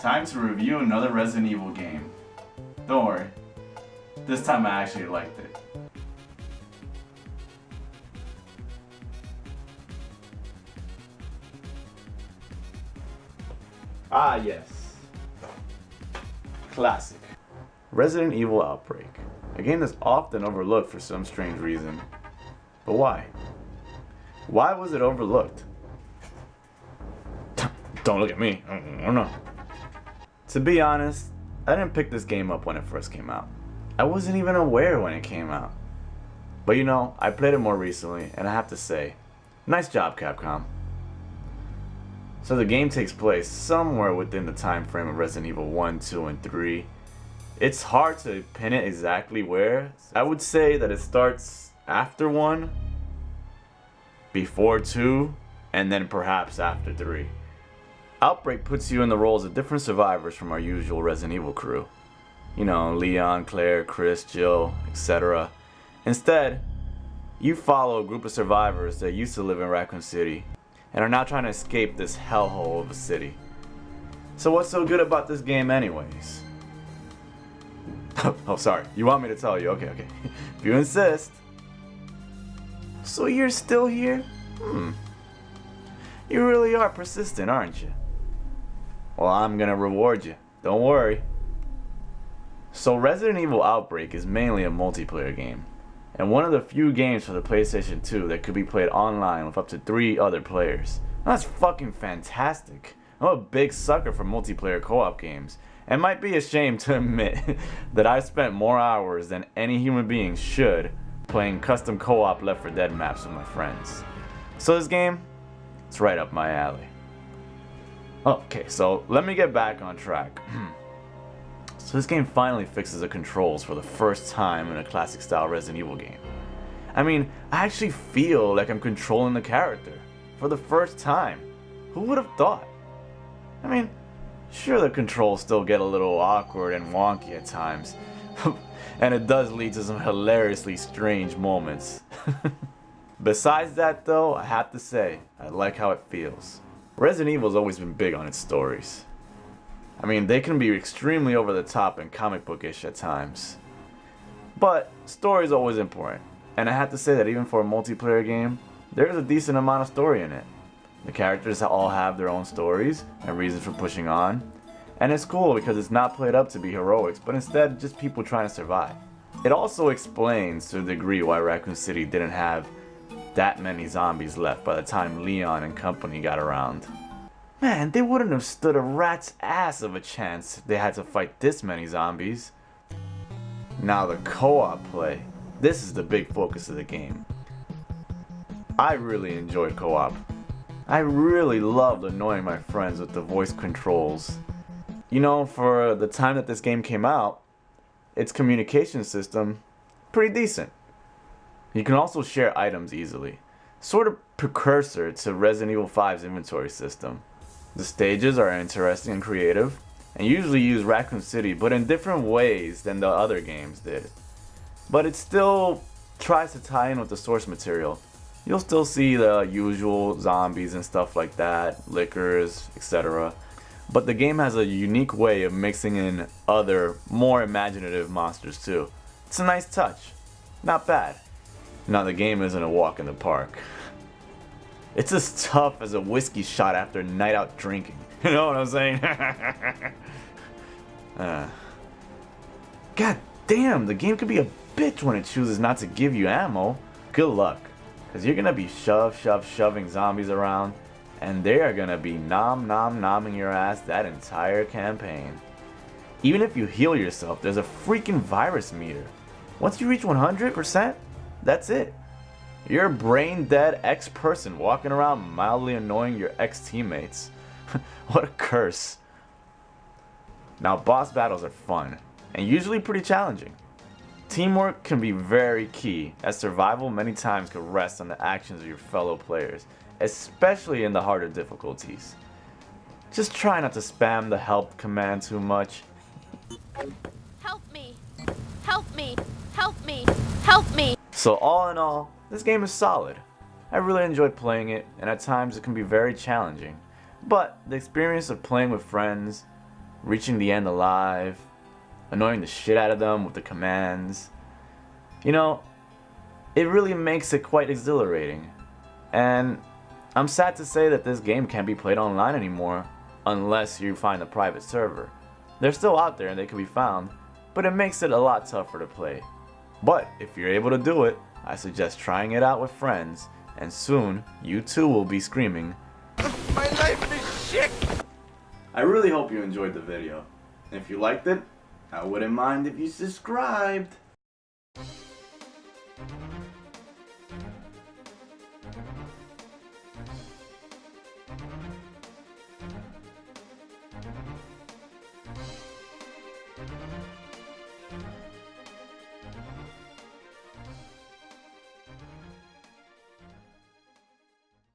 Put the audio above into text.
Time to review another Resident Evil game. Don't worry, this time I actually liked it. Ah yes, classic. Resident Evil Outbreak, a game that's often overlooked for some strange reason. But why? Why was it overlooked? Don't look at me, I don't know. To be honest, I didn't pick this game up when it first came out. I wasn't even aware when it came out. But you know, I played it more recently, and I have to say, nice job, Capcom. So the game takes place somewhere within the time frame of Resident Evil 1, 2, and 3. It's hard to pin it exactly where. I would say that it starts after 1, before 2, and then perhaps after 3. Outbreak puts you in the roles of different survivors from our usual Resident Evil crew. You know, Leon, Claire, Chris, Jill, etc. Instead, you follow a group of survivors that used to live in Raccoon City and are now trying to escape this hellhole of a city. So what's so good about this game anyways? Oh, sorry. You want me to tell you? Okay. If you insist. So you're still here? You really are persistent, aren't you? Well, I'm gonna reward you. Don't worry. So Resident Evil Outbreak is mainly a multiplayer game, and one of the few games for the PlayStation 2 that could be played online with up to 3 other players. That's fucking fantastic. I'm a big sucker for multiplayer co-op games, and might be ashamed to admit that I've spent more hours than any human being should playing custom co-op Left 4 Dead maps with my friends. So this game, it's right up my alley. Okay, so let me get back on track. So this game finally fixes the controls for the first time in a classic style Resident Evil game. I mean, I actually feel like I'm controlling the character for the first time. Who would have thought? I mean, sure, the controls still get a little awkward and wonky at times, and it does lead to some hilariously strange moments. Besides that though, I have to say, I like how it feels. Resident Evil's always been big on its stories. I mean, they can be extremely over the top and comic bookish at times. But story is always important, and I have to say that even for a multiplayer game, there's a decent amount of story in it. The characters all have their own stories and reasons for pushing on, and it's cool because it's not played up to be heroics, but instead just people trying to survive. It also explains to a degree why Raccoon City didn't have that many zombies left by the time Leon and company got around. Man, they wouldn't have stood a rat's ass of a chance if they had to fight this many zombies. Now the co-op play. This is the big focus of the game. I really enjoyed co-op. I really loved annoying my friends with the voice controls. You know, for the time that this game came out, its communication system, pretty decent. You can also share items easily, sort of precursor to Resident Evil 5's inventory system. The stages are interesting and creative, and usually use Raccoon City, but in different ways than the other games did. But it still tries to tie in with the source material. You'll still see the usual zombies and stuff like that, lickers, etc. But the game has a unique way of mixing in other, more imaginative monsters too. It's a nice touch. Not bad. Now the game isn't a walk in the park. It's as tough as a whiskey shot after a night out drinking. You know what I'm saying? God damn, the game could be a bitch when it chooses not to give you ammo. Good luck, because you're gonna be shoving zombies around, and they are gonna be nomming your ass that entire campaign. Even if you heal yourself, there's a freaking virus meter. Once you reach 100%, that's it. You're a brain dead ex-person walking around mildly annoying your ex-teammates. What a curse. Now boss battles are fun, and usually pretty challenging. Teamwork can be very key, as survival many times can rest on the actions of your fellow players, especially in the harder difficulties. Just try not to spam the help command too much. Help me! Help me! Help me! Help me! So all in all, this game is solid. I really enjoyed playing it, and at times it can be very challenging. But the experience of playing with friends reaching the end alive, annoying the shit out of them with the commands. You know, it really makes it quite exhilarating. And I'm sad to say that this game can't be played online anymore unless you find a private server. They're still out there and they can be found, but it makes it a lot tougher to play. But if you're able to do it, I suggest trying it out with friends, and soon you too will be screaming, "My life is shit!" I really hope you enjoyed the video. If you liked it, I wouldn't mind if you subscribed.